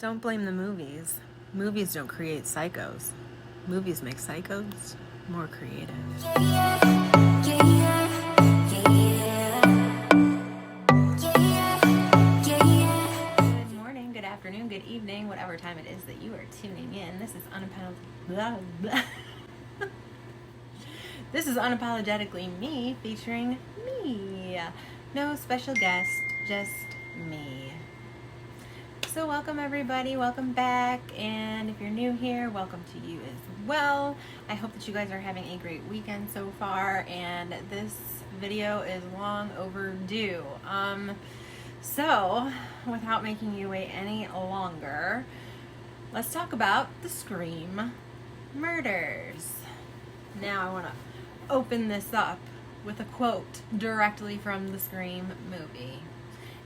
Don't blame the movies. Movies don't create psychos. Movies make psychos more creative. Good morning, good afternoon, good evening, whatever time it is that you are tuning in. This is This is Unapologetically Me, featuring me. No special guest, just me. So welcome everybody, welcome back, and if you're new here, welcome to you as well. I hope that you guys are having a great weekend so far, and this video is long overdue. So without making you wait any longer, let's talk about the Scream murders. Now I want to open this up with a quote directly from the Scream movie,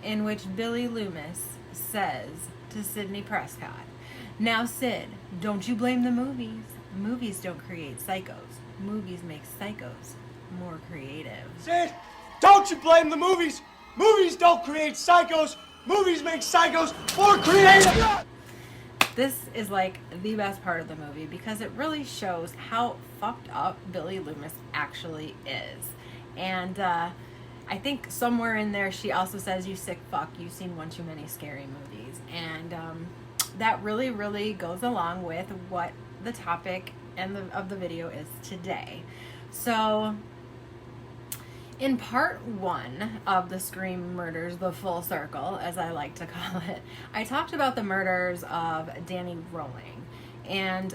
in which Billy Loomis says to Sidney Prescott, "Now Sid, don't you blame the movies. Movies don't create psychos. Movies make psychos more creative." Sid, don't you blame the movies. Movies don't create psychos. Movies make psychos more creative. This is like the best part of the movie because it really shows how fucked up Billy Loomis actually is. And I think somewhere in there she also says, "You sick fuck, you've seen one too many scary movies." And that really, really goes along with what the topic of the video is today. So in part one of the Scream murders, the full circle, as I like to call it, I talked about the murders of Danny Rolling and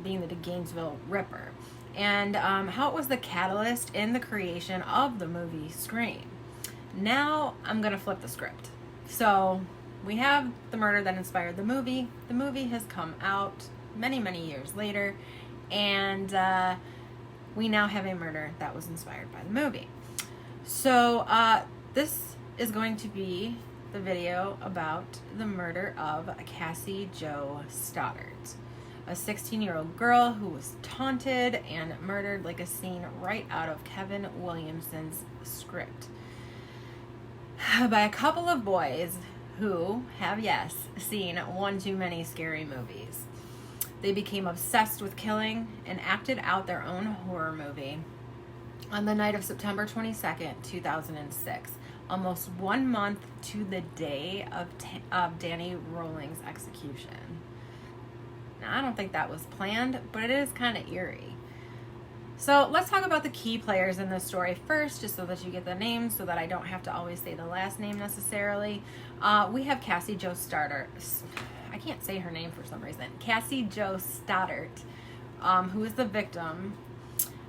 being the Gainesville Ripper, and how it was the catalyst in the creation of the movie Scream. Now I'm going to flip the script. So we have the murder that inspired the movie. The movie has come out many, many years later, and we now have a murder that was inspired by the movie. So this is going to be the video about the murder of Cassie Jo Stoddart, a 16-year-old girl who was taunted and murdered like a scene right out of Kevin Williamson's script by a couple of boys who have, yes, seen one too many scary movies. They became obsessed with killing and acted out their own horror movie on the night of September 22nd, 2006, almost 1 month to the day of Danny Rolling's execution. Now, I don't think that was planned, but it is kind of eerie. So let's talk about the key players in this story first, just so that you get the names, so that I don't have to always say the last name necessarily. We have Cassie Jo Stoddart. I can't say her name for some reason. Cassie Jo Stoddart, who is the victim.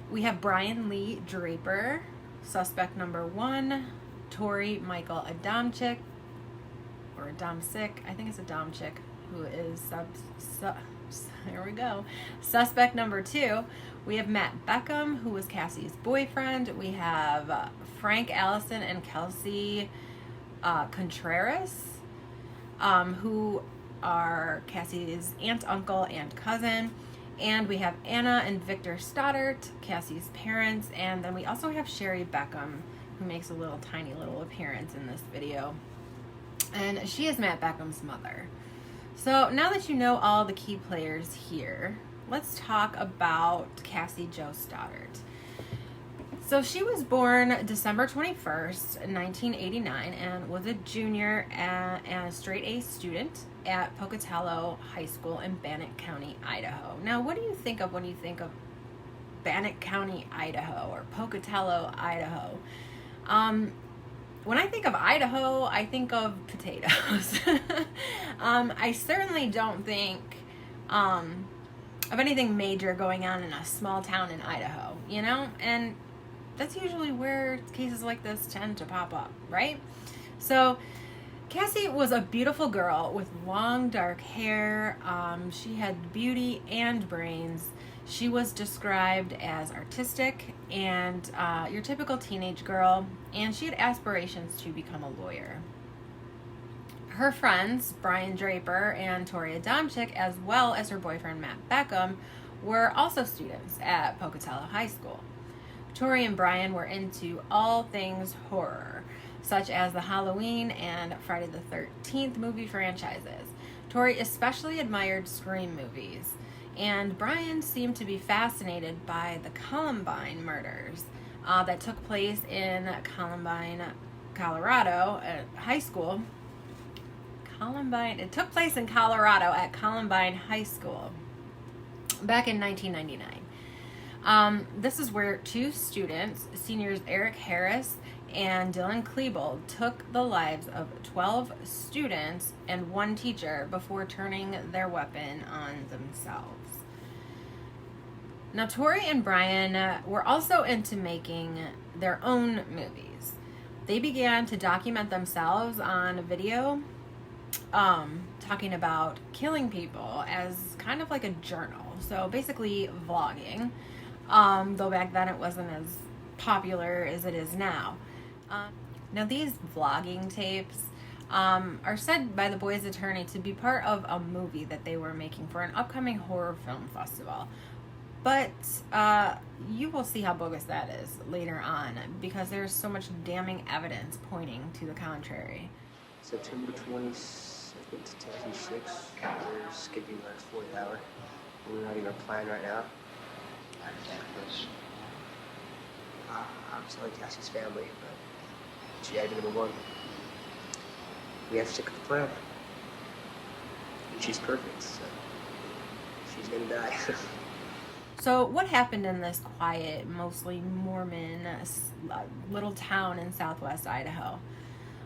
We have Brian Lee Draper, suspect number 1. Tori Michael Adamczyk, or Adamczyk, I think it's Adamczyk, who is here we go. Suspect number 2. We have Matt Beckham, who was Cassie's boyfriend. We have Frank Allison and Kelsey Contreras, who are Cassie's aunt, uncle, and cousin. And we have Anna and Victor Stoddart, Cassie's parents. And then we also have Sherry Beckham, who makes a tiny little appearance in this video. And she is Matt Beckham's mother. So now that you know all the key players here, let's talk about Cassie Jo Stoddart. So she was born December 21st, 1989, and was a junior and a straight A student at Pocatello High School in Bannock County, Idaho. Now, what do you think of when you think of Bannock County, Idaho, or Pocatello, Idaho? When I think of Idaho, I think of potatoes. I certainly don't think of anything major going on in a small town in Idaho, you know? And that's usually where cases like this tend to pop up, right? So Cassie was a beautiful girl with long dark hair. She had beauty and brains. She was described as artistic and your typical teenage girl, and she had aspirations to become a lawyer. Her friends, Brian Draper and Tori Adamczyk, as well as her boyfriend Matt Beckham, were also students at Pocatello High School. Tori and Brian were into all things horror, such as the Halloween and Friday the 13th movie franchises. Tori especially admired Scream movies, and Brian seemed to be fascinated by the Columbine murders that took place in Columbine, Colorado, at high school. It took place in Colorado at Columbine High School back in 1999. This is where two students, seniors Eric Harris and Dylan Klebold, took the lives of 12 students and one teacher before turning their weapon on themselves. Now, Tori and Brian were also into making their own movies. They began to document themselves on video, talking about killing people as kind of like a journal. So basically vlogging, though back then it wasn't as popular as it is now. Now these vlogging tapes are said by the boys' attorney to be part of a movie that they were making for an upcoming horror film festival. But you will see how bogus that is later on, because there's so much damning evidence pointing to the contrary. September 22nd, 2006. We're skipping the next 4th hour. We're writing our plan right now. I'm telling Cassie's family, but she had to be number one. We have to stick with the plan. And she's perfect, so she's gonna die. So what happened in this quiet, mostly Mormon little town in southwest Idaho?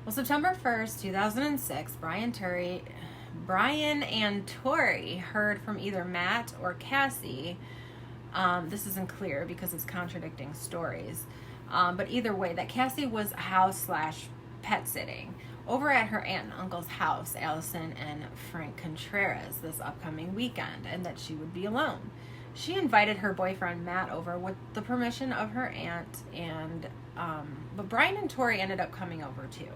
Well, September 1st, 2006, Brian and Tori heard from either Matt or Cassie. This isn't clear because it's contradicting stories. But either way, that Cassie was house/pet sitting over at her aunt and uncle's house, Allison and Frank Contreras, this upcoming weekend, and that she would be alone. She invited her boyfriend Matt over with the permission of her aunt, but Brian and Tori ended up coming over too.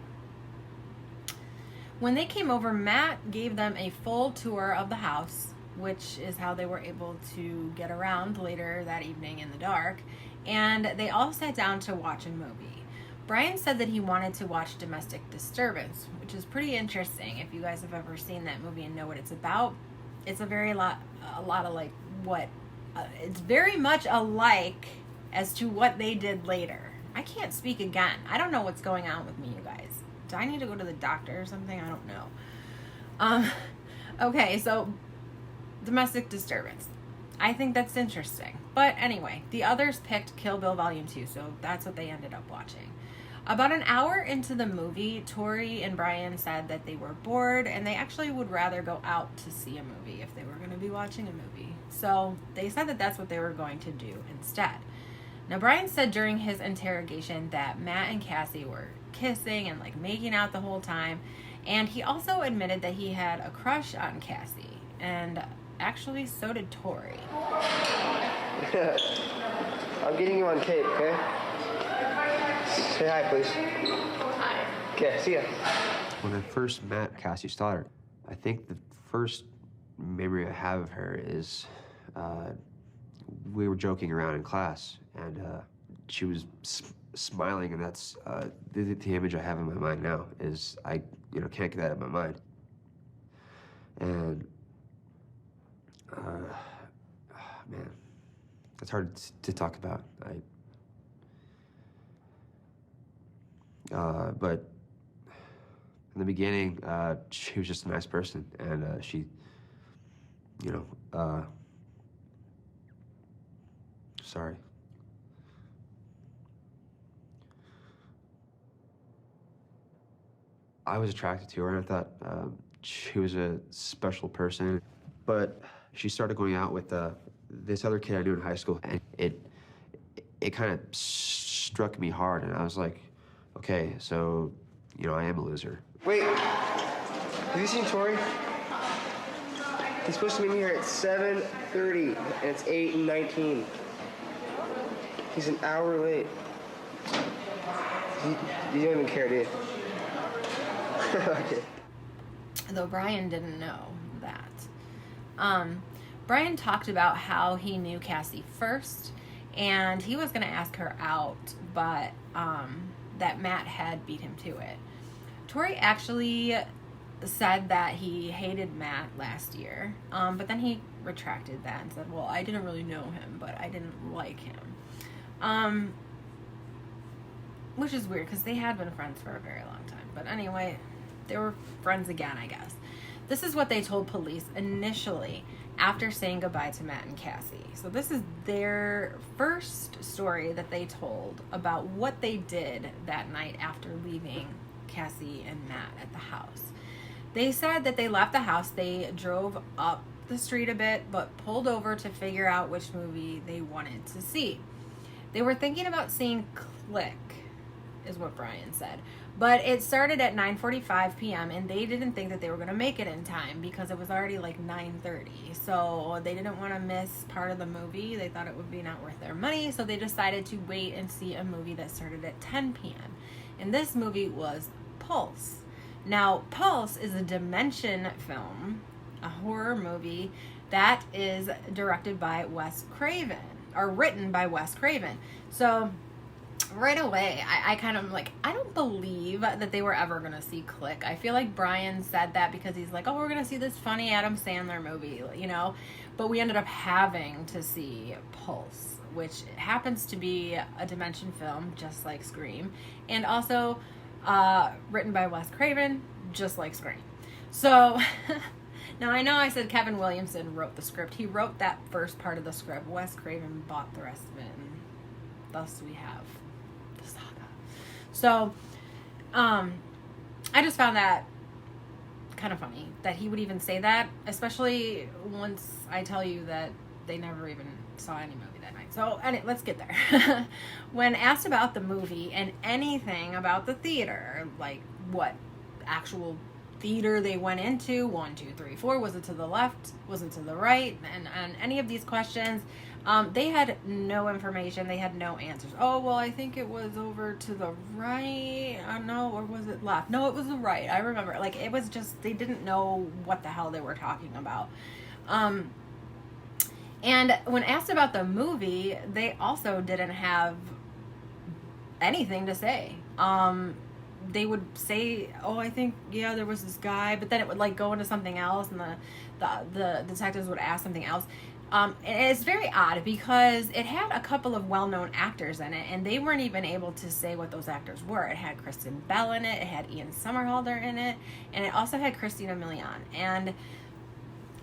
When they came over, Matt gave them a full tour of the house, which is how they were able to get around later that evening in the dark, and they all sat down to watch a movie. Brian said that he wanted to watch Domestic Disturbance, which is pretty interesting. If you guys have ever seen that movie and know what it's about, it's a lot of like what it's very much alike as to what they did later. I can't speak again. I don't know what's going on with me, you guys. Do I need to go to the doctor or something? I don't know. Okay, so Domestic Disturbance. I think that's interesting. But anyway, the others picked Kill Bill Volume 2, so that's what they ended up watching. About an hour into the movie, Tori and Brian said that they were bored and they actually would rather go out to see a movie if they were going to be watching a movie. So they said that that's what they were going to do instead. Now, Brian said during his interrogation that Matt and Cassie were kissing and like making out the whole time. And he also admitted that he had a crush on Cassie. And actually, so did Tori. I'm getting you on tape, okay? Say hi, please. Hi. Okay, see ya. When I first met Cassie Stoddart, I think the first memory I have of her is we were joking around in class, and she was smiling, and that's the image I have in my mind now. Is I can't get that out of my mind. And man, that's hard to talk about. But in the beginning, she was just a nice person, and she, sorry. I was attracted to her, and I thought she was a special person. But she started going out with this other kid I knew in high school, and it kind of struck me hard, and I was like, okay, so, I am a loser. Wait, have you seen Tori? He's supposed to meet me here at 7:30, and it's 8:19. He's an hour late. You don't even care, do you? Okay. Though Brian didn't know that. Brian talked about how he knew Cassie first, and he was going to ask her out, but that Matt had beat him to it. Tori actually said that he hated Matt last year, but then he retracted that and said, well, I didn't really know him, but I didn't like him. Which is weird because they had been friends for a very long time. But anyway, they were friends again, I guess. This is what they told police initially after saying goodbye to Matt and Cassie. So this is their first story that they told about what they did that night after leaving Cassie and Matt at the house. They said that they left the house, they drove up the street a bit, but pulled over to figure out which movie they wanted to see. They were thinking about seeing Click, is what Brian said. But it started at 9:45 p.m. and they didn't think that they were going to make it in time because it was already like 9:30. So they didn't want to miss part of the movie. They thought it would be not worth their money. So they decided to wait and see a movie that started at 10 p.m. And this movie was Pulse. Now, Pulse is a Dimension film, a horror movie that is directed by Wes Craven, or written by Wes Craven. So right away, I kind of like, I don't believe that they were ever going to see Click. I feel like Brian said that because he's like, oh, we're going to see this funny Adam Sandler movie, you know? But we ended up having to see Pulse, which happens to be a Dimension film, just like Scream. And also written by Wes Craven, just like Scream. So now I know I said Kevin Williamson wrote the script. He wrote that first part of the script. Wes Craven bought the rest of it, and thus we have the saga. So I just found that kind of funny that he would even say that, especially once I tell you that they never even saw any movie that night. So let's get there. When asked about the movie and anything about the theater, like what actual theater they went into, 1, 2, 3, 4, was it to the left, was it to the right, and any of these questions, they had no information, they had no answers. Oh, well, I think it was over to the right, no, or was it left? No, it was the right, I remember. Like, it was just, they didn't know what the hell they were talking about. And when asked about the movie, they also didn't have anything to say. They would say, oh, I think, yeah, there was this guy, but then it would like go into something else, and the detectives would ask something else. And it's very odd because it had a couple of well-known actors in it, and they weren't even able to say what those actors were. It had Kristen Bell in it, it had Ian Somerhalder in it, and it also had Christina Milian. And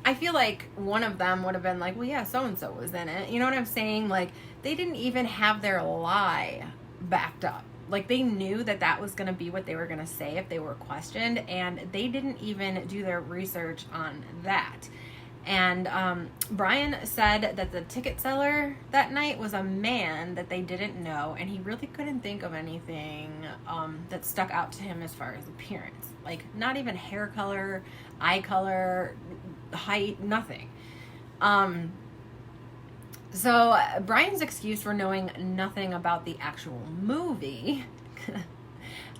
I feel like one of them would have been like, well, yeah, so-and-so was in it. You know what I'm saying? Like, they didn't even have their lie backed up. Like, they knew that that was going to be what they were going to say if they were questioned, and they didn't even do their research on that. And Brian said that the ticket seller that night was a man that they didn't know, and he really couldn't think of anything that stuck out to him as far as appearance. Like, not even hair color, eye color, height, nothing. So Brian's excuse for knowing nothing about the actual movie,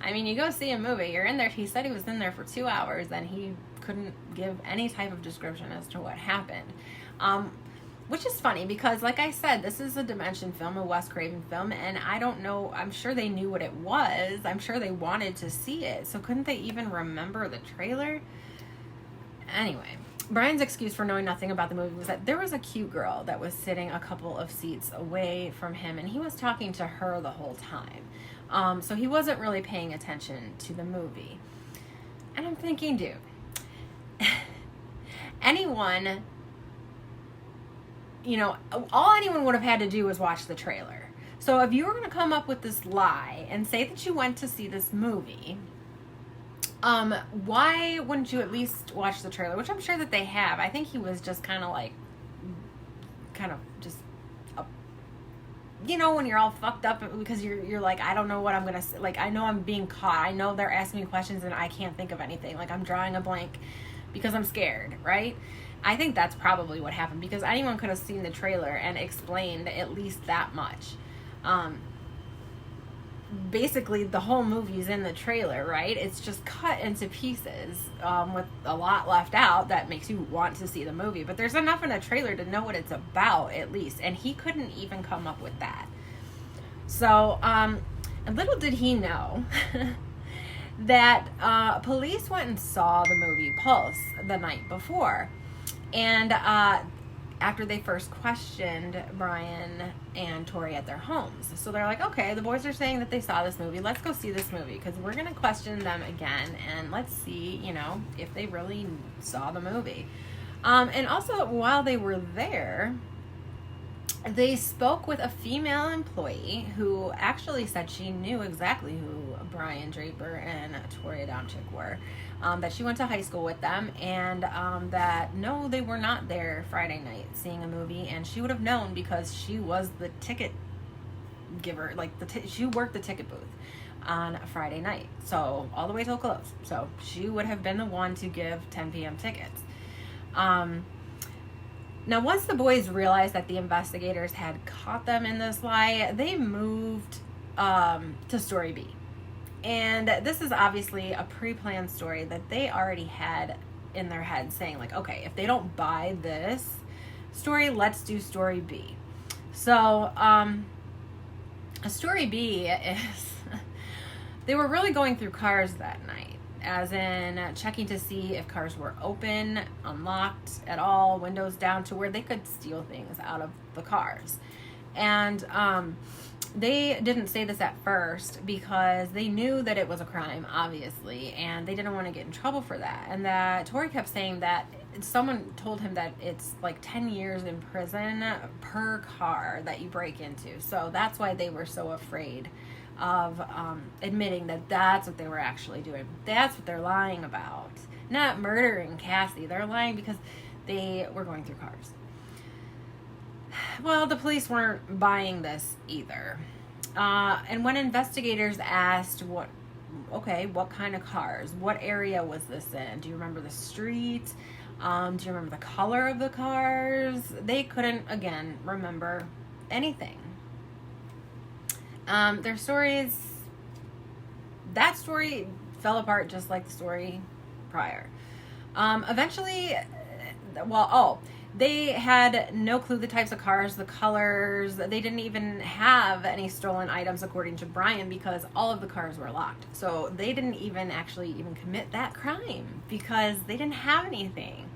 I mean, you go see a movie, you're in there, he said he was in there for 2 hours, and he couldn't give any type of description as to what happened. Which is funny because, like I said, this is a Dimension film, a Wes Craven film, and I don't know, I'm sure they knew what it was. I'm sure they wanted to see it, so couldn't they even remember the trailer? Anyway, Brian's excuse for knowing nothing about the movie was that there was a cute girl that was sitting a couple of seats away from him, and he was talking to her the whole time. So he wasn't really paying attention to the movie. And I'm thinking, dude, anyone, you know, all anyone would have had to do was watch the trailer. So if you were going to come up with this lie and say that you went to see this movie, why wouldn't you at least watch the trailer? Which I'm sure that they have. I think he was just kind of just, you know, when you're all fucked up because you're like, I don't know what I'm gonna say. Like, I know I'm being caught. I know they're asking me questions and I can't think of anything. Like, I'm drawing a blank because I'm scared, right? I think that's probably what happened because anyone could have seen the trailer and explained at least that much. Basically, the whole movie's in the trailer, right? It's just cut into pieces with a lot left out that makes you want to see the movie. But there's enough in the trailer to know what it's about, at least. And he couldn't even come up with that. So, and little did he know that police went and saw the movie Pulse the night before. And after they first questioned Brian and Tori at their homes. So they're like, okay, the boys are saying that they saw this movie. Let's go see this movie because we're going to question them again. And let's see, if they really saw the movie. And also, while they were there, they spoke with a female employee who actually said she knew exactly who Brian Draper and Tori Adamczyk were. That she went to high school with them, and that no, they were not there Friday night seeing a movie, and she would have known because she was the ticket giver, like she worked the ticket booth on a Friday night, so all the way till close. So she would have been the one to give 10 p.m. tickets. Now, once the boys realized that the investigators had caught them in this lie, they moved to Story B. And this is obviously a pre-planned story that they already had in their head, saying like, okay, if they don't buy this story, let's do Story B. So, Story B is, they were really going through cars that night, as in checking to see if cars were open, unlocked at all, windows down to where they could steal things out of the cars. And they didn't say this at first because they knew that it was a crime, obviously, and they didn't want to get in trouble for that. And that Tori kept saying that someone told him that it's like 10 years in prison per car that you break into. So that's why they were so afraid of admitting that that's what they were actually doing. That's what they're lying about. Not murdering Cassie. They're lying because they were going through cars. Well, the police weren't buying this either. And when investigators asked what kind of cars? What area was this in? Do you remember the street? Do you remember the color of the cars? They couldn't, again, remember anything. Their stories, that story fell apart just like the story prior. Eventually, they had no clue the types of cars, the colors. They didn't even have any stolen items, according to Brian, because all of the cars were locked. So they didn't even commit that crime because they didn't have anything.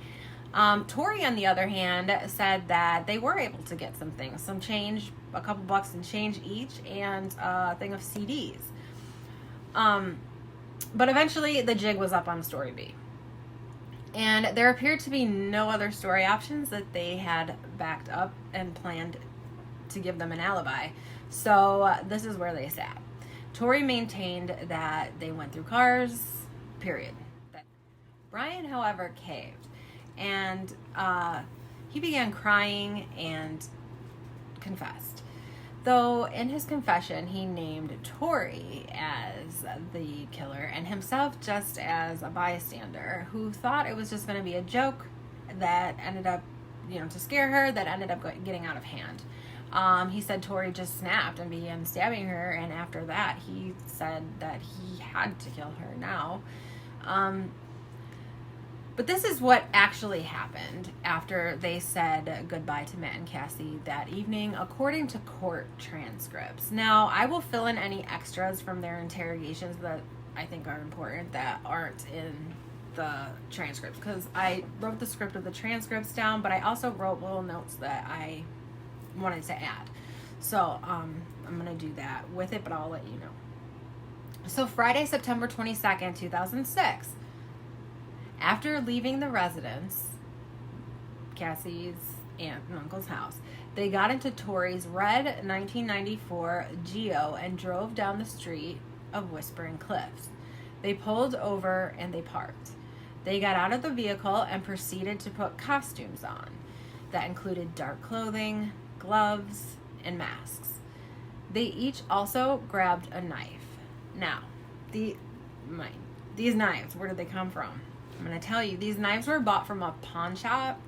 Tori, on the other hand, said that they were able to get some things, some change, a couple bucks in change each, and a thing of CDs. But eventually the jig was up on Story B. And there appeared to be no other story options that they had backed up and planned to give them an alibi. So this is where they sat. Tori maintained that they went through cars, period. Brian, however, caved. And he began crying and confessed. Though in his confession, he named Tori as the killer and himself just as a bystander who thought it was just going to be a joke that ended up, to scare her, that ended up getting out of hand. He said Tori just snapped and began stabbing her, and after that, he said that he had to kill her now. But this is what actually happened after they said goodbye to Matt and Cassie that evening, according to court transcripts. Now, I will fill in any extras from their interrogations that I think are important that aren't in the transcripts, because I wrote the script of the transcripts down, but I also wrote little notes that I wanted to add. So I'm going to do that with it, but I'll let you know. So Friday, September 22nd, 2006. After leaving the residence, Cassie's aunt and uncle's house, they got into Tori's red 1994 Geo and drove down the street of Whispering Cliffs. They pulled over and they parked. They got out of the vehicle and proceeded to put costumes on. That included dark clothing, gloves, and masks. They each also grabbed a knife. Now, these knives, where did they come from? I'm going to tell you, these knives were bought from a pawn shop,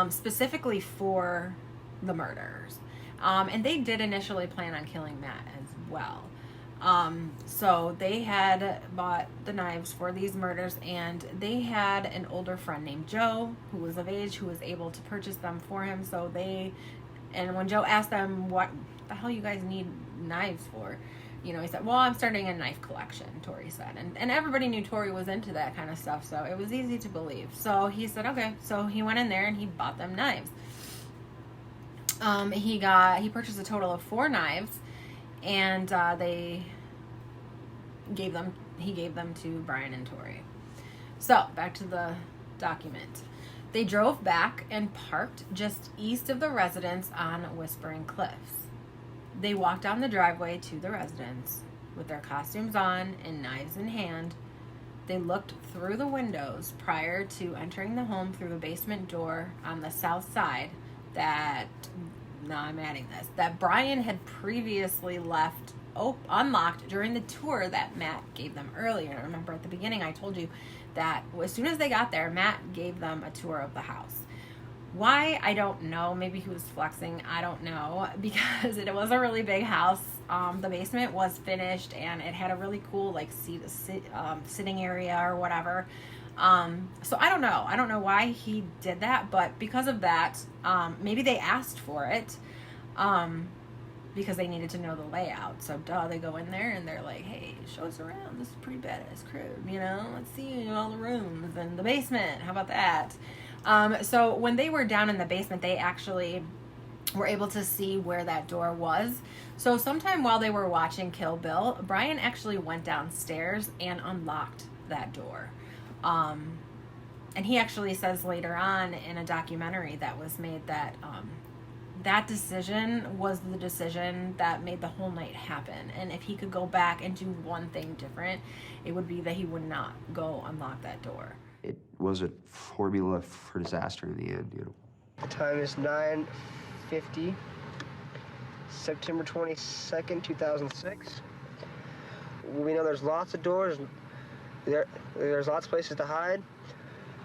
specifically for the murders. And they did initially plan on killing Matt as well. So they had bought the knives for these murders, and they had an older friend named Joe, who was of age, who was able to purchase them for him. And when Joe asked them, what the hell you guys need knives for? You know, he said, well, I'm starting a knife collection, Tori said. And everybody knew Tori was into that kind of stuff, so it was easy to believe. So he said, okay. So he went in there and he bought them knives. He purchased a total of 4 knives, and he gave them to Brian and Tori. So back to the document. They drove back and parked just east of the residence on Whispering Cliffs. They walked down the driveway to the residence with their costumes on and knives in hand. They looked through the windows prior to entering the home through the basement door on the south side that Brian had previously left unlocked during the tour that Matt gave them earlier. Remember at the beginning I told you that as soon as they got there, Matt gave them a tour of the house. Why? I don't know. Maybe he was flexing. I don't know. Because it was a really big house. The basement was finished and it had a really cool sitting area or whatever. So I don't know. I don't know why he did that, but because of that, maybe they asked for it because they needed to know the layout. So they go in there and they're like, hey, show us around. This is a pretty badass crib, you know? Let's see all the rooms and the basement. How about that? So when they were down in the basement, they actually were able to see where that door was. So sometime while they were watching Kill Bill, Brian actually went downstairs and unlocked that door. And he actually says later on in a documentary that was made that that decision was the decision that made the whole night happen. And if he could go back and do one thing different, it would be that he would not go unlock that door. It was a formula for disaster in the end, you know. The time is 9:50, September 22nd, 2006. We know there's lots of doors. There's lots of places to hide.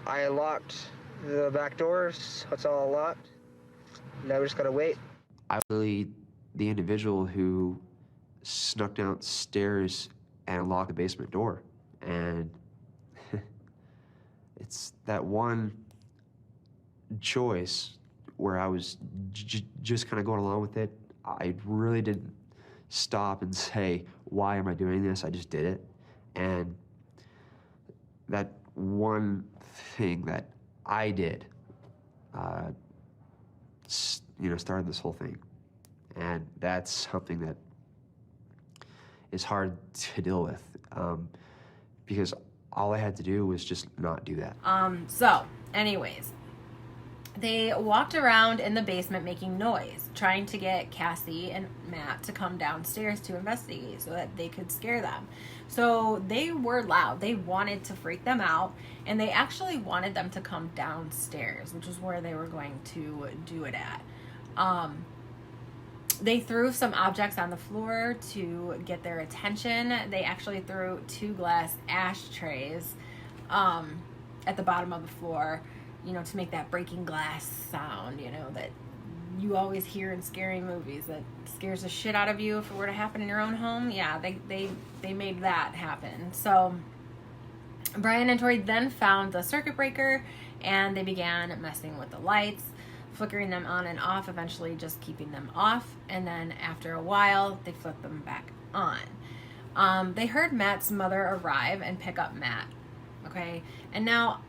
I unlocked the back doors, so it's all locked. Now we just gotta wait. I was really the individual who snuck downstairs and unlocked the basement door. And it's that one choice where I was just kind of going along with it. I really didn't stop and say, why am I doing this? I just did it. And that one thing that I did, started this whole thing. And that's something that is hard to deal with because all I had to do was just not do that. So, anyways, they walked around in the basement making noise, trying to get Cassie and Matt to come downstairs to investigate so that they could scare them. So they were loud. They wanted to freak them out, and they actually wanted them to come downstairs, which is where they were going to do it at. They threw some objects on the floor to get their attention. They actually threw 2 glass ashtrays at the bottom of the floor, to make that breaking glass sound, that you always hear in scary movies that scares the shit out of you if it were to happen in your own home. Yeah, they made that happen. So Brian and Tori then found the circuit breaker and they began messing with the lights, flickering them on and off, eventually just keeping them off. And then after a while, they flipped them back on. They heard Matt's mother arrive and pick up Matt. Okay. And now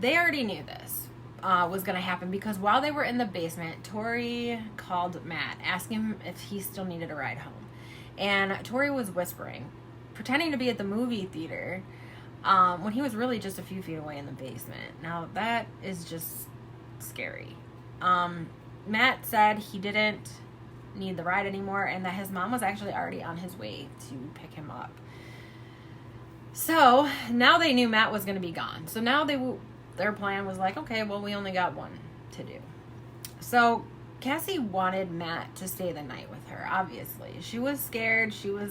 they already knew this was going to happen because while they were in the basement, Tori called Matt, asking him if he still needed a ride home. And Tori was whispering, pretending to be at the movie theater when he was really just a few feet away in the basement. Now that is just scary. Matt said he didn't need the ride anymore and that his mom was actually already on his way to pick him up. So now they knew Matt was going to be gone. So now their plan was like, okay, well, we only got one to do. So Cassie wanted Matt to stay the night with her, obviously. She was scared. She was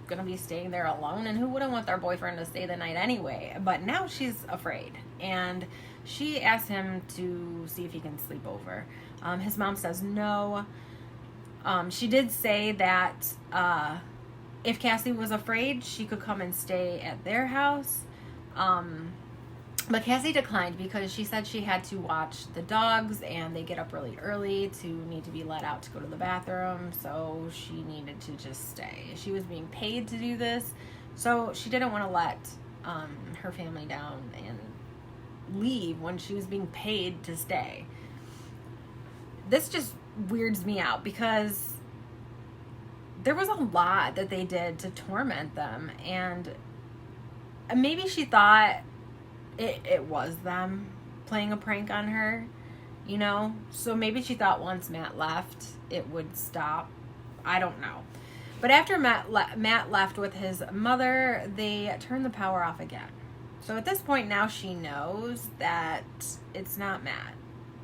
going to be staying there alone, and who wouldn't want their boyfriend to stay the night anyway? But now she's afraid, and she asked him to see if he can sleep over. His mom says no. She did say that if Cassie was afraid, she could come and stay at their house. But Cassie declined because she said she had to watch the dogs and they get up really early to need to be let out to go to the bathroom. So she needed to just stay. She was being paid to do this. So she didn't want to let her family down and leave when she was being paid to stay. This just weirds me out because there was a lot that they did to torment them. And maybe she thought it was them playing a prank on her, you know? So maybe she thought once Matt left, it would stop. I don't know. But after Matt left with his mother, they turned the power off again. So at this point now she knows that it's not Matt,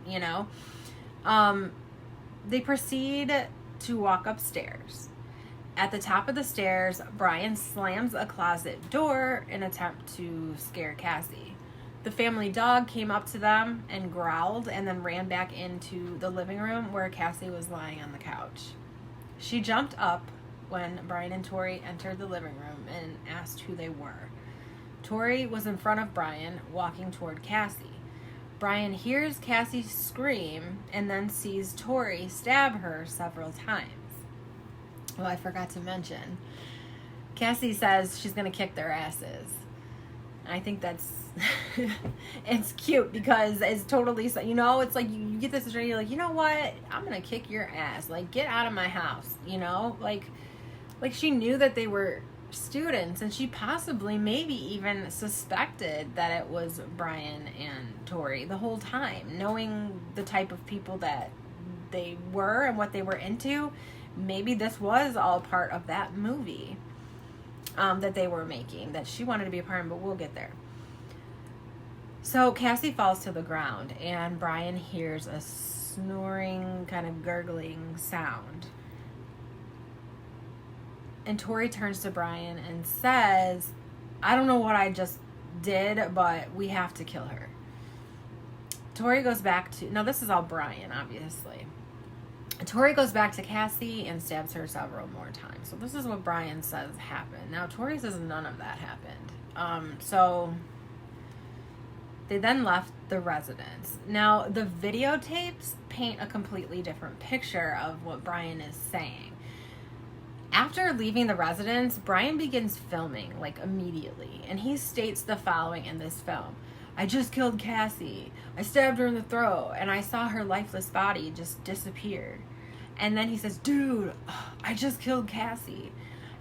you know? They proceed to walk upstairs. At the top of the stairs, Brian slams a closet door in an attempt to scare Cassie. The family dog came up to them and growled and then ran back into the living room where Cassie was lying on the couch. She jumped up when Brian and Tori entered the living room and asked who they were. Tori was in front of Brian, walking toward Cassie. Brian hears Cassie scream and then sees Tori stab her several times. Oh, I forgot to mention. Cassie says she's going to kick their asses. I think that's it's cute because it's totally, you know, it's like you get this straight, you're like, you know what, I'm gonna kick your ass, like, get out of my house, you know, like she knew that they were students and she possibly maybe even suspected that it was Brian and Tori the whole time, knowing the type of people that they were and what they were into. Maybe this was all part of that movie that they were making, that she wanted to be a part of, but we'll get there. So Cassie falls to the ground and Brian hears a snoring, kind of gurgling sound. And Tori turns to Brian and says, I don't know what I just did, but we have to kill her. Tori goes back to, no, this is all Brian, obviously. Tori goes back to Cassie and stabs her several more times. So this is what Brian says happened. Now, Tori says none of that happened. So they then left the residence. Now, the videotapes paint a completely different picture of what Brian is saying. After leaving the residence, Brian begins filming, like, immediately. And he states the following in this film. I just killed Cassie. I stabbed her in the throat, and I saw her lifeless body just disappear. And then he says, dude, I just killed Cassie.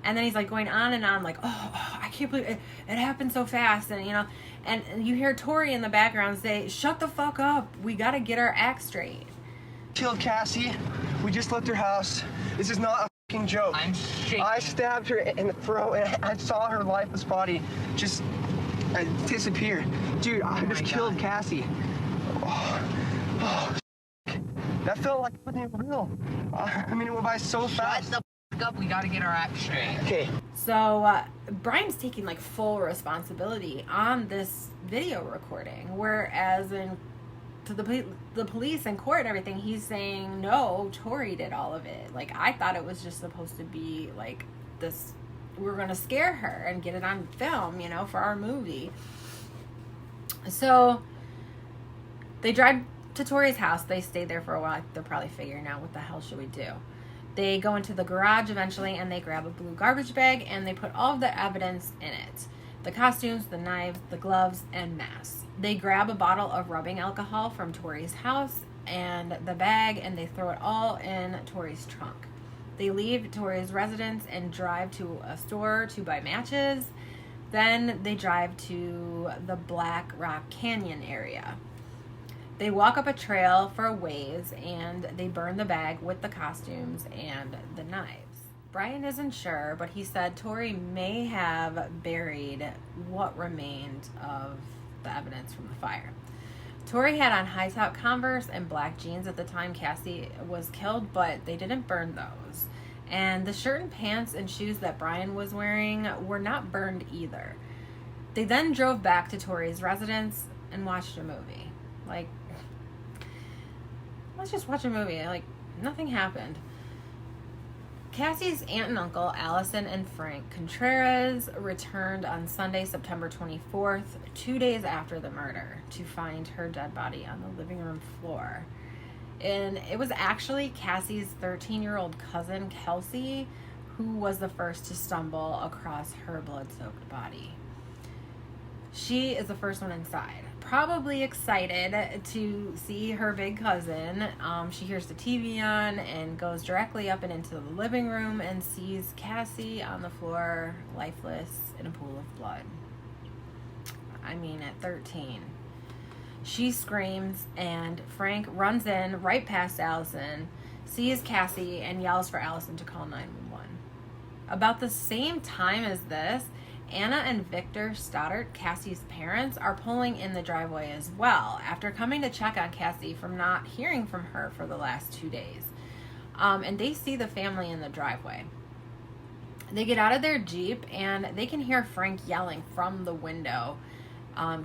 And then he's like going on and on, like, I can't believe it happened so fast. And, you know, and you hear Tori in the background say, shut the fuck up. We got to get our act straight. Killed Cassie. We just left her house. This is not a fucking joke. I'm shaking. I stabbed her in the throat, and I saw her lifeless body just disappear. Dude, I just killed Cassie. That felt like it wasn't even real. I mean, it went by so fast. Shut the fuck up. We got to get our act straight. Okay. So Brian's taking like full responsibility on this video recording, whereas to the police and court and everything, he's saying, no, Tori did all of it. Like, I thought it was just supposed to be like this, we were going to scare her and get it on film, you know, for our movie. So they drive to Tori's house. They stay there for a while. They're probably figuring out what the hell should we do. They go into the garage eventually and they grab a blue garbage bag and they put all of the evidence in it. The costumes, the knives, the gloves, and masks. They grab a bottle of rubbing alcohol from Tori's house and the bag and they throw it all in Tori's trunk. They leave Tori's residence and drive to a store to buy matches. Then they drive to the Black Rock Canyon area. They walk up a trail for a ways and they burn the bag with the costumes and the knives. Brian isn't sure, but he said Tori may have buried what remained of the evidence from the fire. Tori had on high-top Converse and black jeans at the time Cassie was killed, but they didn't burn those. And the shirt and pants and shoes that Brian was wearing were not burned either. They then drove back to Tori's residence and watched a movie. Like, let's just watch a movie. Like, nothing happened. Cassie's aunt and uncle, Allison and Frank Contreras, returned on Sunday, September 24th, 2 days after the murder, to find her dead body on the living room floor. And it was actually Cassie's 13-year-old cousin, Kelsey, who was the first to stumble across her blood-soaked body. She is the first one inside, probably excited to see her big cousin. She hears the TV on and goes directly up and into the living room and sees Cassie on the floor, lifeless, in a pool of blood. I mean, at 13. She screams, and Frank runs in right past Allison, sees Cassie, and yells for Allison to call 911. About the same time as this, Anna and Victor Stoddart, Cassie's parents, are pulling in the driveway as well after coming to check on Cassie from not hearing from her for the last 2 days. And they see the family in the driveway. They get out of their Jeep and they can hear Frank yelling from the window,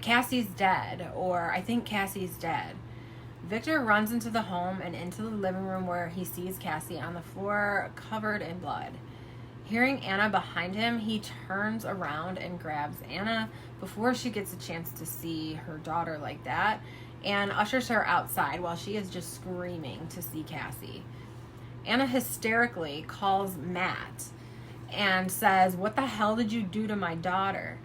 Cassie's dead, or I think Cassie's dead. Victor runs into the home and into the living room where he sees Cassie on the floor covered in blood. Hearing Anna behind him, he turns around and grabs Anna before she gets a chance to see her daughter like that, and ushers her outside while she is just screaming to see Cassie. Anna hysterically calls Matt and says, "What the hell did you do to my daughter?"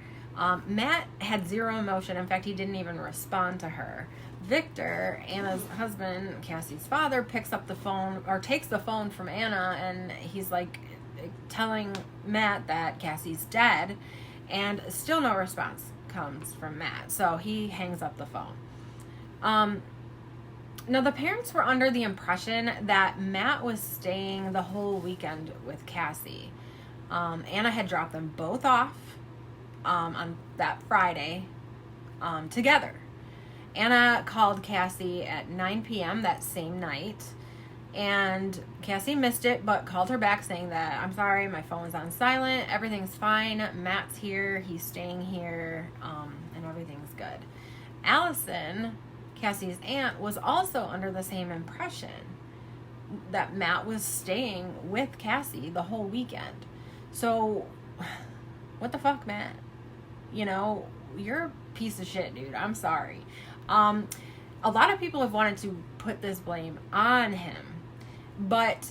Matt had zero emotion. In fact, he didn't even respond to her. Victor, Anna's husband, Cassie's father, picks up the phone, or takes the phone from Anna, and he's like telling Matt that Cassie's dead, and still no response comes from Matt, so he hangs up the phone. Now, the parents were under the impression that Matt was staying the whole weekend with Cassie. Anna had dropped them both off on that Friday together. Anna called Cassie at 9 p.m. that same night, and Cassie missed it, but called her back saying that, "I'm sorry, my phone was on silent, everything's fine, Matt's here, he's staying here, and everything's good." Allison, Cassie's aunt, was also under the same impression that Matt was staying with Cassie the whole weekend. So, what the fuck, Matt? You know, you're a piece of shit, dude. I'm sorry. A lot of people have wanted to put this blame on him, but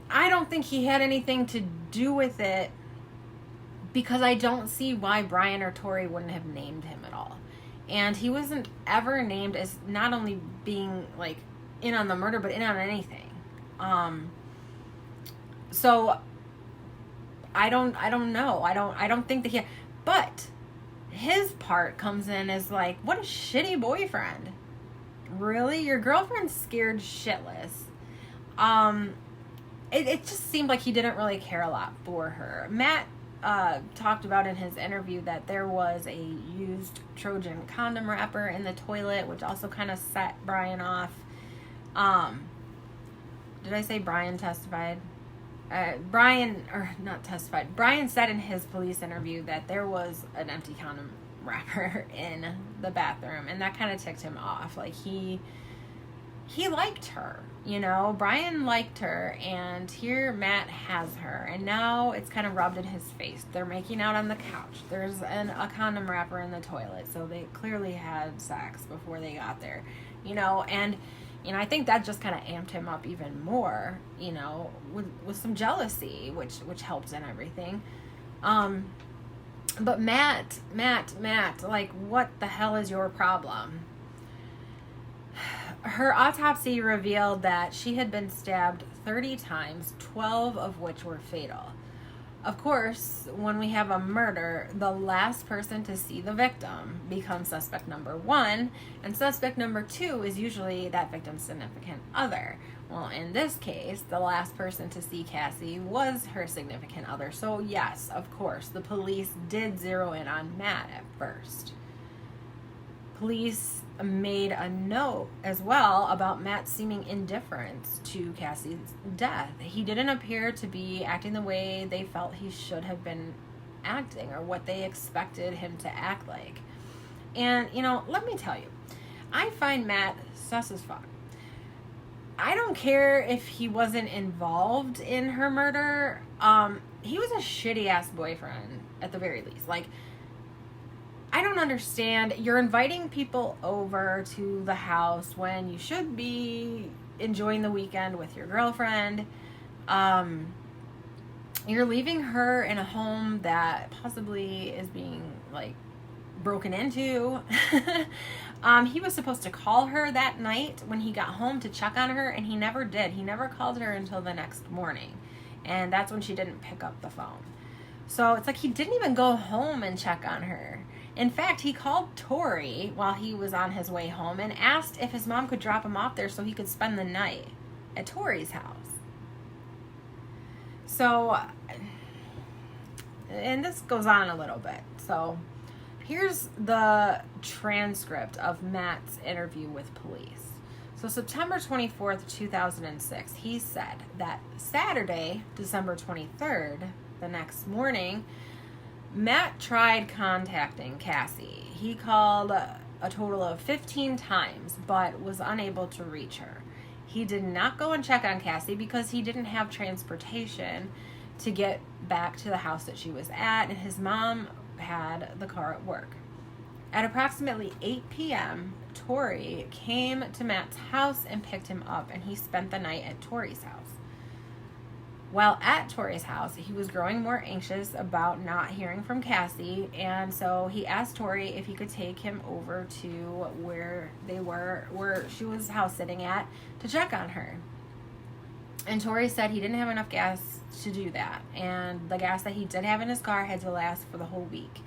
I don't think he had anything to do with it, because I don't see why Brian or Tori wouldn't have named him at all. And he wasn't ever named as not only being like in on the murder, but in on anything. So I don't know. I don't think that he, but his part comes in as like, what a shitty boyfriend. Really? Your girlfriend's scared shitless. It just seemed like he didn't really care a lot for her. Matt talked about in his interview that there was a used Trojan condom wrapper in the toilet, which also kind of set Brian off. Did I say Brian testified? Brian said in his police interview that there was an empty condom wrapper in the bathroom, and that kind of ticked him off. Like, he liked her, you know. Brian liked her, and here Matt has her, and now it's kind of rubbed in his face. They're making out on the couch. There's a condom wrapper in the toilet, so they clearly had sex before they got there, you know. And I think that just kind of amped him up even more, you know, with some jealousy, which helps in everything. But Matt, like, what the hell is your problem? Her autopsy revealed that she had been stabbed 30 times, 12 of which were fatal. Of course, when we have a murder, the last person to see the victim becomes suspect number 1, and suspect number 2 is usually that victim's significant other. Well, in this case, the last person to see Cassie was her significant other. So yes, of course, the police did zero in on Matt at first. Police made a note as well about Matt's seeming indifference to Cassie's death. He didn't appear to be acting the way they felt he should have been acting, or what they expected him to act like. And, you know, let me tell you, I find Matt sus as fuck. I don't care if he wasn't involved in her murder. He was a shitty ass boyfriend at the very least. Like, I don't understand. You're inviting people over to the house when you should be enjoying the weekend with your girlfriend. You're leaving her in a home that possibly is being, like, broken into. He was supposed to call her that night when he got home to check on her, and he never did. He never called her until the next morning, and that's when she didn't pick up the phone. So it's like he didn't even go home and check on her. In fact, he called Tori while he was on his way home and asked if his mom could drop him off there so he could spend the night at Tori's house. So, and this goes on a little bit. So, here's the transcript of Matt's interview with police. So September 24th, 2006, he said that Saturday, December 23rd, the next morning, Matt tried contacting Cassie. He called a total of 15 times, but was unable to reach her. He did not go and check on Cassie because he didn't have transportation to get back to the house that she was at, and his mom had the car at work. At approximately 8 p.m., Tori came to Matt's house and picked him up, and he spent the night at Tori's house. While at Tori's house, he was growing more anxious about not hearing from Cassie, and so he asked Tori if he could take him over to where she was house sitting at, to check on her. And Tori said he didn't have enough gas to do that, and the gas that he did have in his car had to last for the whole week.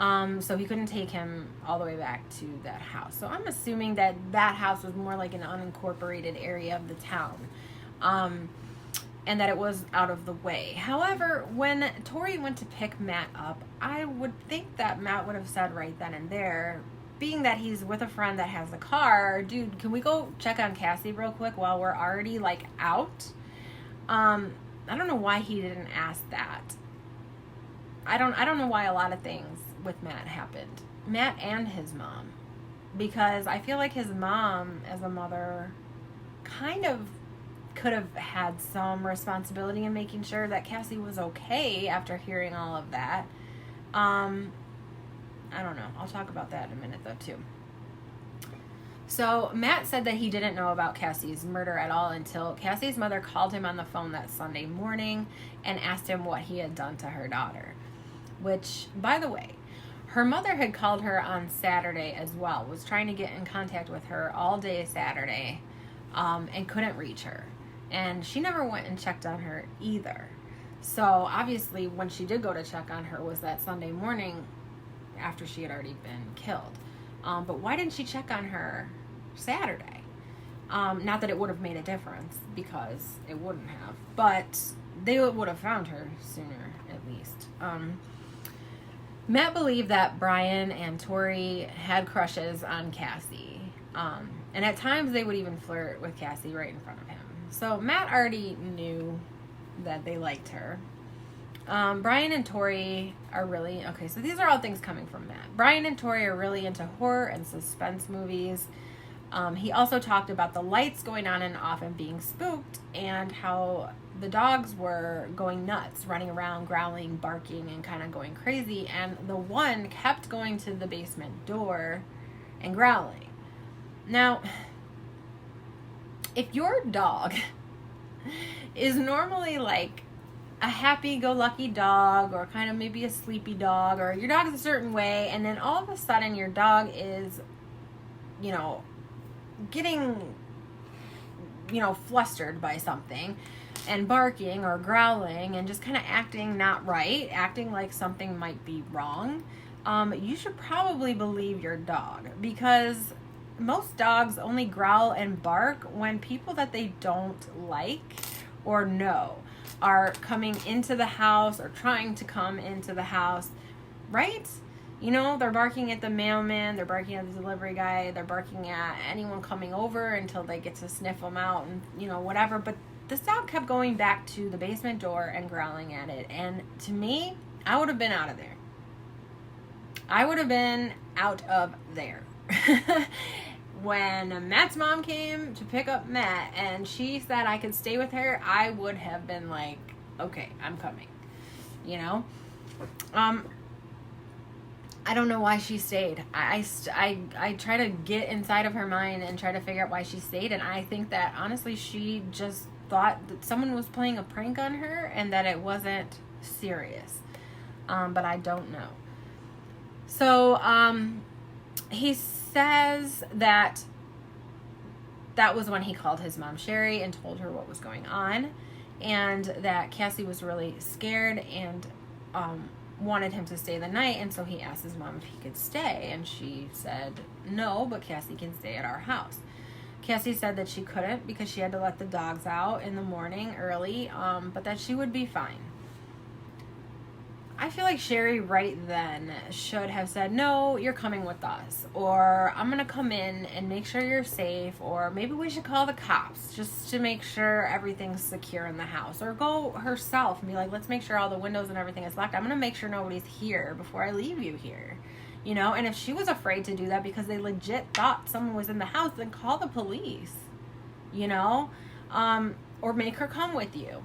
So he couldn't take him all the way back to that house. So I'm assuming that that house was more like an unincorporated area of the town. And that it was out of the way. However, when Tori went to pick Matt up, I would think that Matt would have said right then and there, being that he's with a friend that has a car, dude, can we go check on Cassie real quick while we're already, like, out? I don't know why he didn't ask that. I don't know why a lot of things with Matt happened. Matt and his mom. Because I feel like his mom, as a mother, kind of could have had some responsibility in making sure that Cassie was okay after hearing all of that. I don't know. I'll talk about that in a minute, though, too. So Matt said that he didn't know about Cassie's murder at all until Cassie's mother called him on the phone that Sunday morning and asked him what he had done to her daughter. Which, by the way, her mother had called her on Saturday as well, was trying to get in contact with her all day Saturday, and couldn't reach her. And she never went and checked on her either. So obviously when she did go to check on her was that Sunday morning after she had already been killed. But why didn't she check on her Saturday? Not that it would have made a difference, because it wouldn't have. But they would have found her sooner, at least. Matt believed that Brian and Tori had crushes on Cassie. And at times they would even flirt with Cassie right in front of him. So Matt already knew that they liked her. Brian and Tori are really... Okay, so these are all things coming from Matt. Brian and Tori are really into horror and suspense movies. He also talked about the lights going on and off and being spooked, and how the dogs were going nuts, running around, growling, barking, and kind of going crazy. And the one kept going to the basement door and growling. Now, if your dog is normally like a happy-go-lucky dog, or kind of maybe a sleepy dog, or your dog is a certain way, and then all of a sudden your dog is, getting, flustered by something and barking or growling and just kind of acting not right, acting like something might be wrong, you should probably believe your dog, because most dogs only growl and bark when people that they don't like or know are coming into the house or trying to come into the house, right? They're barking at the mailman, they're barking at the delivery guy, they're barking at anyone coming over until they get to sniff them out and, whatever. But this dog kept going back to the basement door and growling at it. And to me, I would have been out of there. I would have been out of there. when Matt's mom came to pick up Matt and she said I could stay with her, I would have been like, okay, I'm coming, you know? I don't know why she stayed. I try to get inside of her mind and try to figure out why she stayed, and I think that honestly she just thought that someone was playing a prank on her and that it wasn't serious. But I don't know. So, he says that was when he called his mom Sherry and told her what was going on, and that Cassie was really scared and wanted him to stay the night, and so he asked his mom if he could stay, and she said no, but Cassie can stay at our house. Cassie said that she couldn't because she had to let the dogs out in the morning early, but that she would be fine. I feel like Sherry right then should have said, no, you're coming with us, or I'm going to come in and make sure you're safe, or maybe we should call the cops just to make sure everything's secure in the house, or go herself and be like, let's make sure all the windows and everything is locked. I'm going to make sure nobody's here before I leave you here, you know? And if she was afraid to do that because they legit thought someone was in the house, then call the police, you know? Or make her come with you.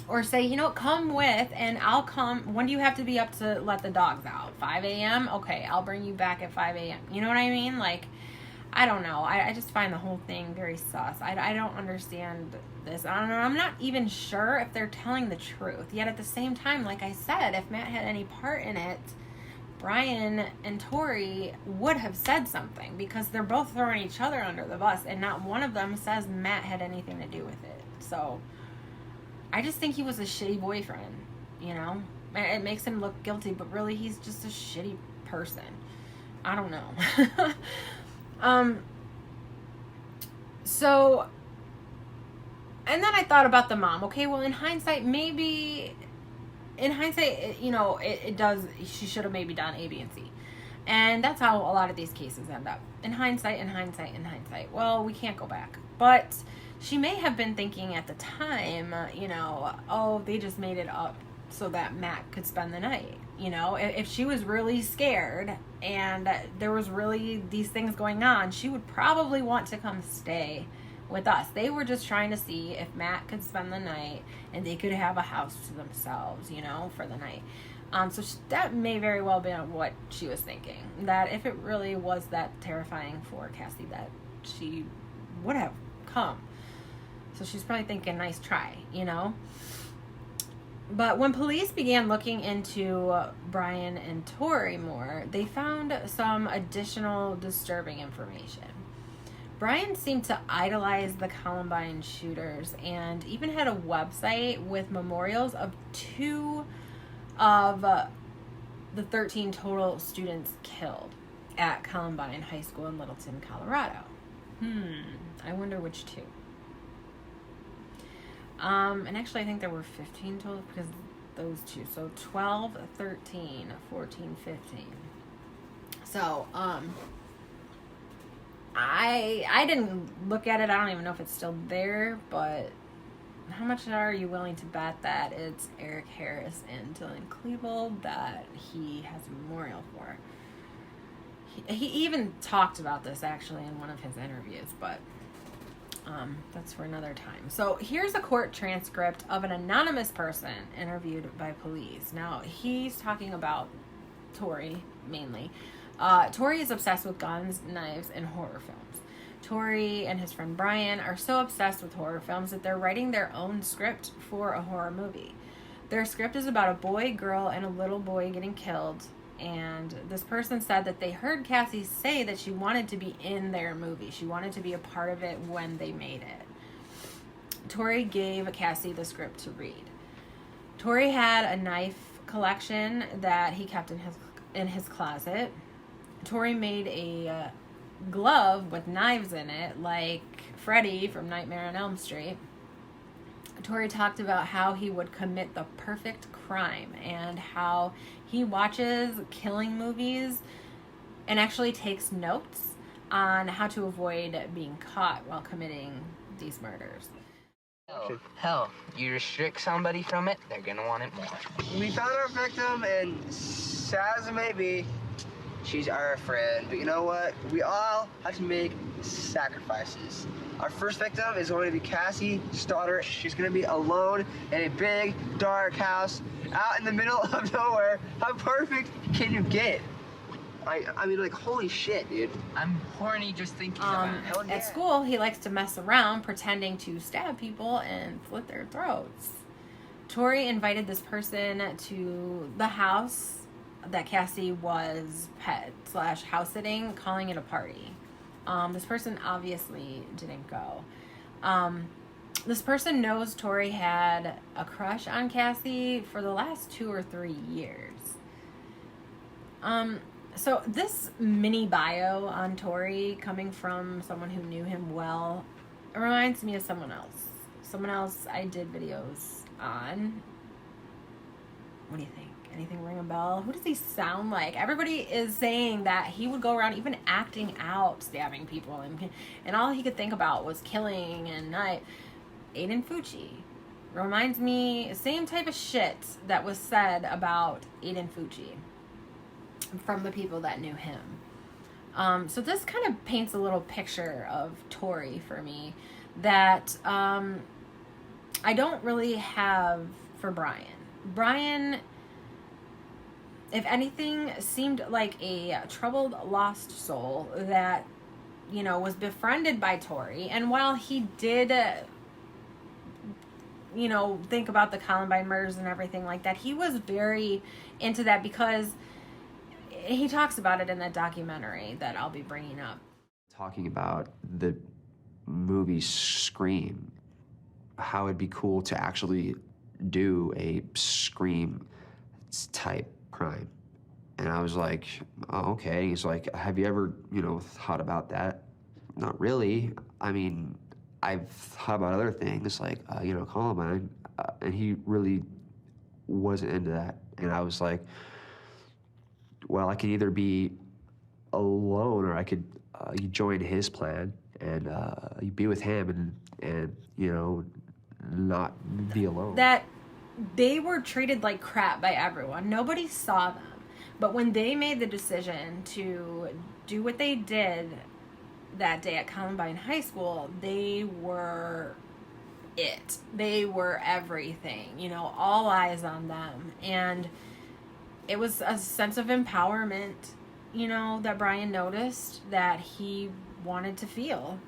Or say, you know, come with and I'll come. When do you have to be up to let the dogs out? 5 a.m.? Okay, I'll bring you back at 5 a.m. You know what I mean? Like, I don't know. I just find the whole thing very sus. I don't understand this. I don't know. I'm not even sure if they're telling the truth. Yet at the same time, like I said, if Matt had any part in it, Brian and Tori would have said something because they're both throwing each other under the bus and not one of them says Matt had anything to do with it. So I just think he was a shitty boyfriend, you know? It makes him look guilty, but really he's just a shitty person. I don't know. So, and then I thought about the mom. Okay, well, in hindsight, you know, it does, she should have maybe done A, B, and C. And that's how a lot of these cases end up. In hindsight. Well, we can't go back. But she may have been thinking at the time, you know, oh, they just made it up so that Matt could spend the night. You know, if she was really scared and there was really these things going on, she would probably want to come stay with us. They were just trying to see if Matt could spend the night and they could have a house to themselves, you know, for the night. So that may very well be what she was thinking. That if it really was that terrifying for Cassie, that she would have come. So she's probably thinking, nice try, you know? But when police began looking into Brian and Tori more, they found some additional disturbing information. Brian seemed to idolize the Columbine shooters and even had a website with memorials of 2 of the 13 total students killed at Columbine High School in Littleton, Colorado. I wonder which 2. And actually I think there were 15 total because those 2. So 12, 13, 14, 15. So, I didn't look at it. I don't even know if it's still there, but how much are you willing to bet that it's Eric Harris and Dylan Klebold that he has a memorial for? He even talked about this actually in one of his interviews, but that's for another time. So here's a court transcript of an anonymous person interviewed by police. Now he's talking about Tori mainly. Tori is obsessed with guns, knives, and horror films. Tori and his friend Brian are so obsessed with horror films that they're writing their own script for a horror movie. Their script is about a boy, girl, and a little boy getting killed. And this person said that they heard Cassie say that she wanted to be in their movie. She wanted to be a part of it when they made it. Tori gave Cassie the script to read. Tori had a knife collection that he kept in his closet. Tori made a glove with knives in it, like Freddy from Nightmare on Elm Street. Tori talked about how he would commit the perfect crime and how he watches killing movies and actually takes notes on how to avoid being caught while committing these murders. Hell, you restrict somebody from it, they're gonna want it more. We found our victim, and sad as it may be, She's our friend. But you know what? We all have to make sacrifices. Our first victim is going to be Cassie Stoddart. She's going to be alone in a big, dark house out in the middle of nowhere. How perfect can you get? I mean, like, holy shit, dude. I'm horny just thinking about it. Hell yeah. At school, he likes to mess around, pretending to stab people and slit their throats. Tori invited this person to the house that Cassie was pet/house sitting, calling it a party. This person obviously didn't go. This person knows Tori had a crush on Cassie for the last 2 or 3 years. So this mini bio on Tori, coming from someone who knew him well, it reminds me of someone else. Someone else I did videos on. What do you think? Anything ring a bell? Who does he sound like? Everybody is saying that he would go around even acting out, stabbing people, and all he could think about was killing. And Aiden Fucci reminds me, same type of shit that was said about Aiden Fucci from the people that knew him. So this kind of paints a little picture of Tori for me that I don't really have for Brian. Brian, if anything, seemed like a troubled, lost soul that, you know, was befriended by Tori. And while he did, you know, think about the Columbine murders and everything like that, he was very into that because he talks about it in that documentary that I'll be bringing up. Talking about the movie Scream, how it'd be cool to actually do a Scream type crime. And I was like, oh, okay. He's like, have you ever, you know, thought about that? Not really. I mean, I've thought about other things like, you know, Columbine. And he really wasn't into that. And I was like, well, I could either be alone or I could join his plan and be with him and you know, not be alone. That they were treated like crap by everyone. Nobody saw them. But when they made the decision to do what they did that day at Columbine High School, they were it. They were everything, you know, all eyes on them. And it was a sense of empowerment, you know, that Brian noticed that he wanted to feel.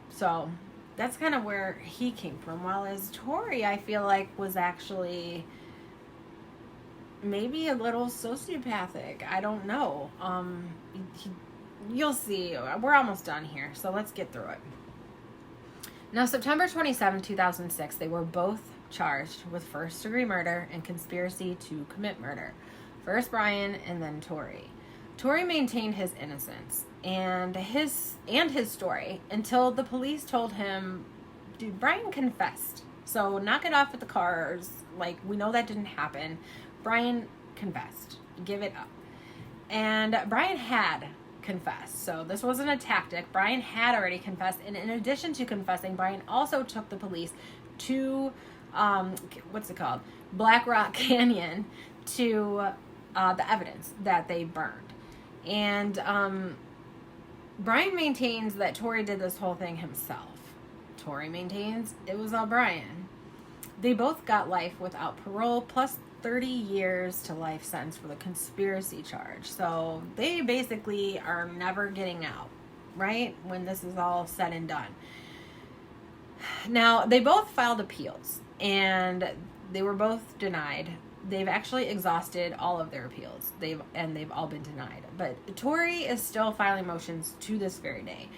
So that's kind of where he came from. While as Tori, I feel like, was actually maybe a little sociopathic. I don't know. You'll see. We're almost done here, so let's get through it. Now, September 27, 2006, they were both charged with first-degree murder and conspiracy to commit murder. First Brian and then Tori. Tori maintained his innocence and his story until the police told him, dude, Brian confessed. So knock it off with the cars. Like, we know that didn't happen. Brian confessed. Give it up. And Brian had confessed. So this wasn't a tactic. Brian had already confessed. And in addition to confessing, Brian also took the police to what's it called? Black Rock Canyon to the evidence that they burned. And Brian maintains that Tori did this whole thing himself. Tori maintains it was all Brian. They both got life without parole plus 30 years to life sentence for the conspiracy charge. So they basically are never getting out, right? When this is all said and done. Now, they both filed appeals and they were both denied. They've actually exhausted all of their appeals. They've all been denied. But Tori is still filing motions to this very day.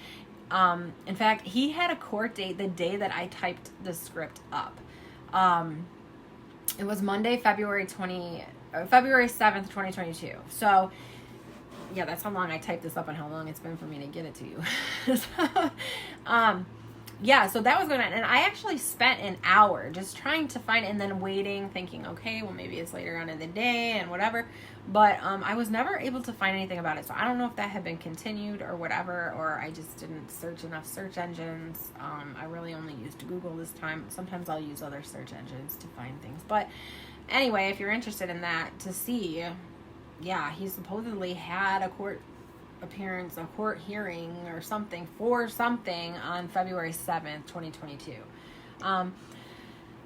In fact, he had a court date the day that I typed the script up. It was Monday, February 7th, 2022. So, yeah, that's how long I typed this up and how long it's been for me to get it to you. Yeah, so that was going on. And I actually spent an hour just trying to find, and then waiting, thinking, okay, well, maybe it's later on in the day and whatever. But I was never able to find anything about it. So I don't know if that had been continued or whatever, or I just didn't search enough search engines. I really only used Google this time. Sometimes I'll use other search engines to find things. But anyway, if you're interested in that, to see yeah, he supposedly had a court appearance, a court hearing or something for something on February 7th, 2022.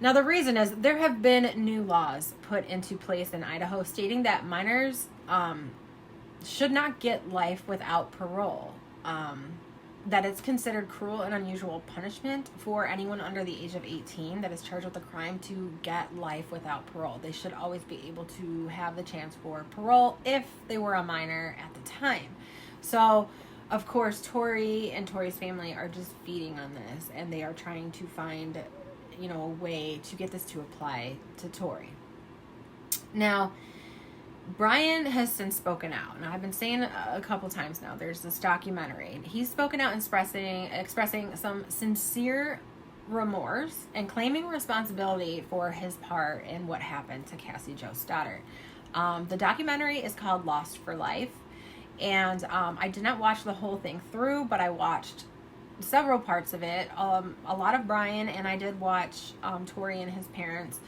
Now, the reason is there have been new laws put into place in Idaho stating that minors should not get life without parole. That it's considered cruel and unusual punishment for anyone under the age of 18 that is charged with a crime to get life without parole. They should always be able to have the chance for parole if they were a minor at the time. So, of course, Tori and Tori's family are just feeding on this, and they are trying to find, a way to get this to apply to Tori. Now, Brian has since spoken out, and I've been saying a couple times now, there's this documentary. He's spoken out expressing some sincere remorse and claiming responsibility for his part in what happened to Cassie Jo Stoddart. The documentary is called Lost for Life, and I did not watch the whole thing through, but I watched several parts of it, a lot of Brian, and I did watch Tori and his parents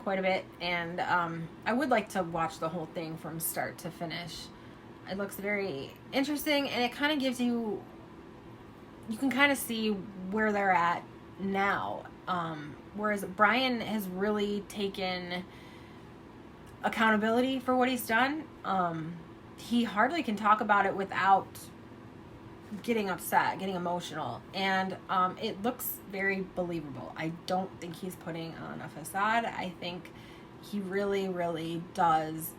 quite a bit, and I would like to watch the whole thing from start to finish. It looks very interesting, and it kind of gives you can kind of see where they're at now, whereas Brian has really taken accountability for what he's done. He hardly can talk about it without getting upset, getting emotional, and it looks very believable. I don't think he's putting on a facade. I think he really, really does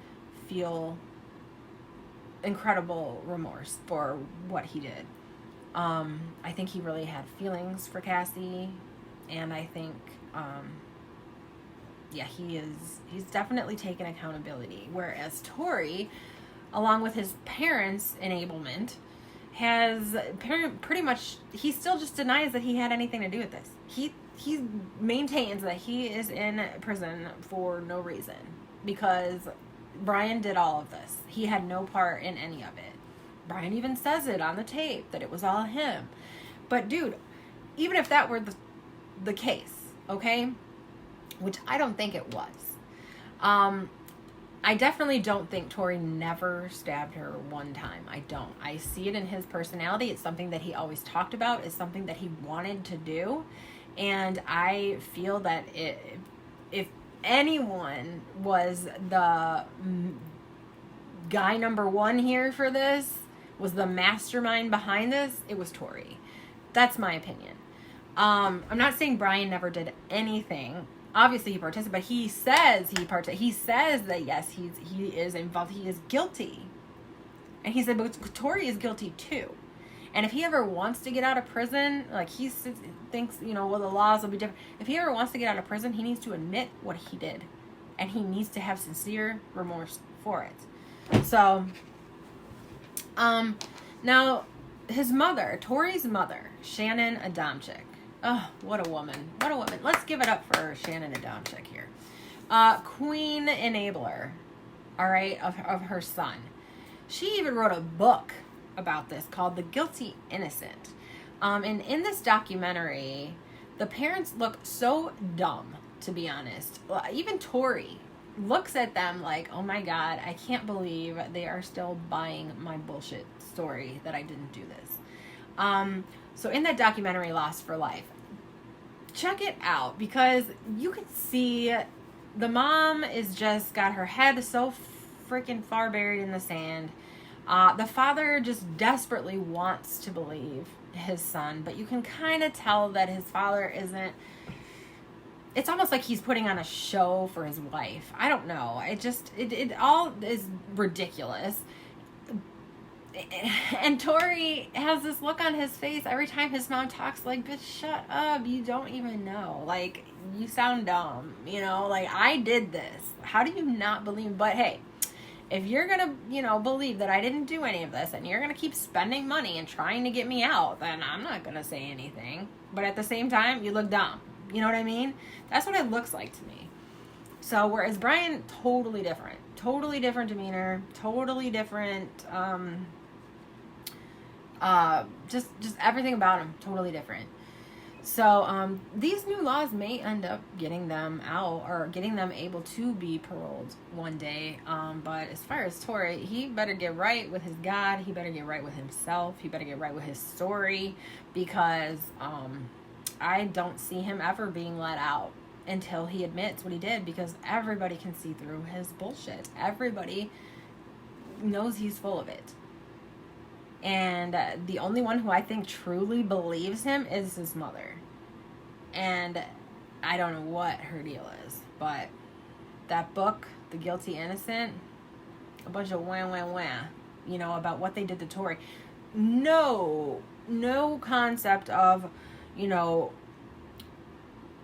feel incredible remorse for what he did. I think he really had feelings for Cassie, and I think he's definitely taken accountability, whereas Tori, along with his parents' enablement, has pretty much, he still just denies that he had anything to do with this. He maintains that he is in prison for no reason because Brian did all of this. He had no part in any of it. Brian even says it on the tape that it was all him. But dude, even if that were the case, okay, which I don't think it was, I definitely don't think Tori never stabbed her one time. I don't. I see it in his personality. It's something that he always talked about. It's something that he wanted to do. And I feel that if anyone was the guy number one here for this, was the mastermind behind this, it was Tori. That's my opinion. I'm not saying Brian never did anything. Obviously he participated, but he says he says that yes, he is involved, he is guilty. And he said, but Tori is guilty too. And if he ever wants to get out of prison, like he thinks, well, the laws will be different. If he ever wants to get out of prison, he needs to admit what he did. And he needs to have sincere remorse for it. So, now his mother, Tori's mother, Shannon Adamczyk. Oh, what a woman. What a woman. Let's give it up for Shannon Adamczyk here. Queen enabler, all right, of her son. She even wrote a book about this called The Guilty Innocent. And in this documentary, the parents look so dumb, to be honest. Even Tori looks at them like, oh my God, I can't believe they are still buying my bullshit story that I didn't do this. So in that documentary, Lost for Life, check it out because you can see the mom is just got her head so freaking far buried in the sand. The father just desperately wants to believe his son, but you can kind of tell that his father isn't. It's almost like he's putting on a show for his wife. I don't know. It all is ridiculous. And Tori has this look on his face every time his mom talks, like, bitch, shut up. You don't even know. Like, you sound dumb. Like, I did this. How do you not believe? But hey, if you're going to, believe that I didn't do any of this and you're going to keep spending money and trying to get me out, then I'm not going to say anything. But at the same time, you look dumb. You know what I mean? That's what it looks like to me. So, whereas Brian, totally different demeanor, totally different, just everything about him, totally different. So these new laws may end up getting them out or getting them able to be paroled one day. But as far as Tory, he better get right with his God. He better get right with himself. He better get right with his story, because I don't see him ever being let out until he admits what he did, because everybody can see through his bullshit. Everybody knows he's full of it. And the only one who I think truly believes him is his mother. And I don't know what her deal is, but that book, The Guilty Innocent, a bunch of wah, you know, about what they did to Tory. No concept of, you know,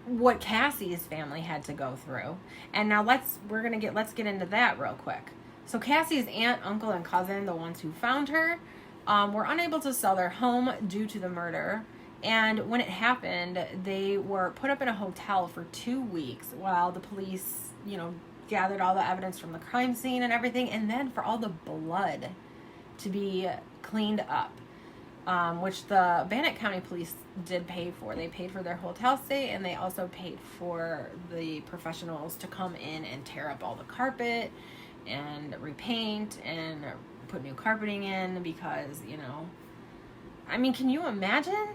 what Cassie's family had to go through. And now let's get into that real quick. So Cassie's aunt, uncle, and cousin, the ones who found her, were unable to sell their home due to the murder. And when it happened, they were put up in a hotel for 2 weeks while the police, you know, gathered all the evidence from the crime scene and everything, and then for all the blood to be cleaned up, which the Bannock County Police did pay for. They paid for their hotel stay, and they also paid for the professionals to come in and tear up all the carpet and repaint and put new carpeting in, because, you know, I mean, can you imagine?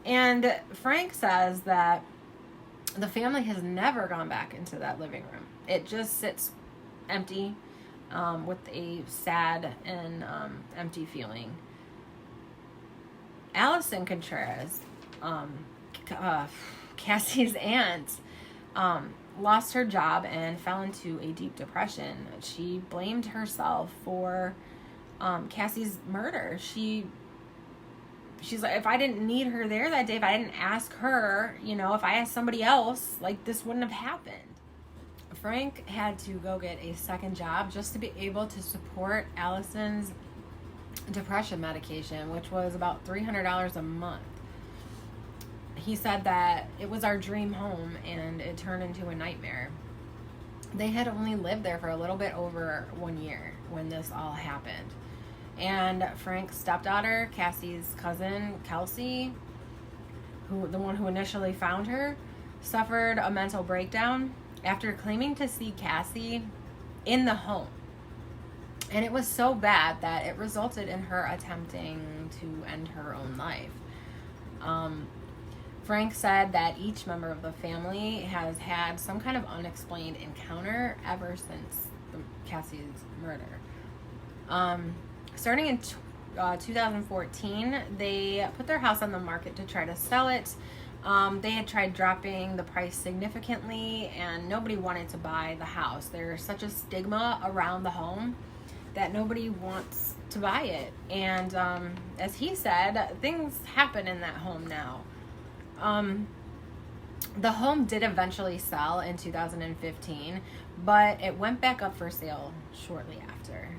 And Frank says that the family has never gone back into that living room. It just sits empty, with a sad and empty feeling. Allison Contreras, Cassie's aunt, lost her job and fell into a deep depression. She blamed herself for Cassie's murder. She's like, if I didn't need her there that day, if I didn't ask her, you know, if I asked somebody else, like, this wouldn't have happened. Frank had to go get a second job just to be able to support Allison's depression medication, which was about $300 a month. He said that it was our dream home and it turned into a nightmare. They had only lived there for a little bit over 1 year when this all happened. And Frank's stepdaughter, Cassie's cousin, Kelsey, the one who initially found her, suffered a mental breakdown after claiming to see Cassie in the home. And it was so bad that it resulted in her attempting to end her own life. Frank said that each member of the family has had some kind of unexplained encounter ever since Cassie's murder. Starting in 2014, they put their house on the market to try to sell it. They had tried dropping the price significantly, and nobody wanted to buy the house. There's such a stigma around the home that nobody wants to buy it. And as he said, things happen in that home now. The home did eventually sell in 2015, but it went back up for sale shortly after.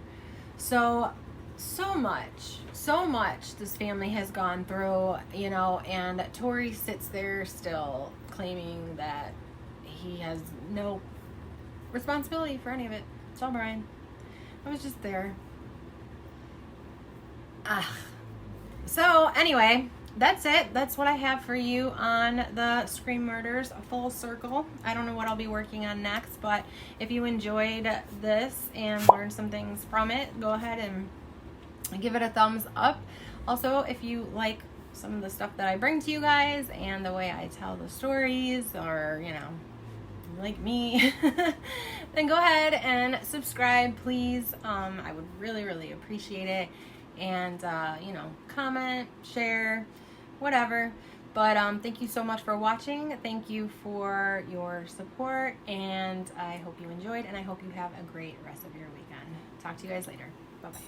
So much this family has gone through, you know, and Tory sits there still claiming that he has no responsibility for any of it. It's all Brian. I was just there. So anyway, that's it. That's what I have for you on the Scream Murders Full Circle. I don't know what I'll be working on next, but if you enjoyed this and learned some things from it, go ahead and give it a thumbs up. Also, if you like some of the stuff that I bring to you guys and the way I tell the stories, or, you know, like me, then go ahead and subscribe, please. I would really appreciate it. And, you know, comment, share, whatever. But thank you so much for watching. Thank you for your support, and I hope you enjoyed, and I hope you have a great rest of your weekend. Talk to you guys later. Bye-bye.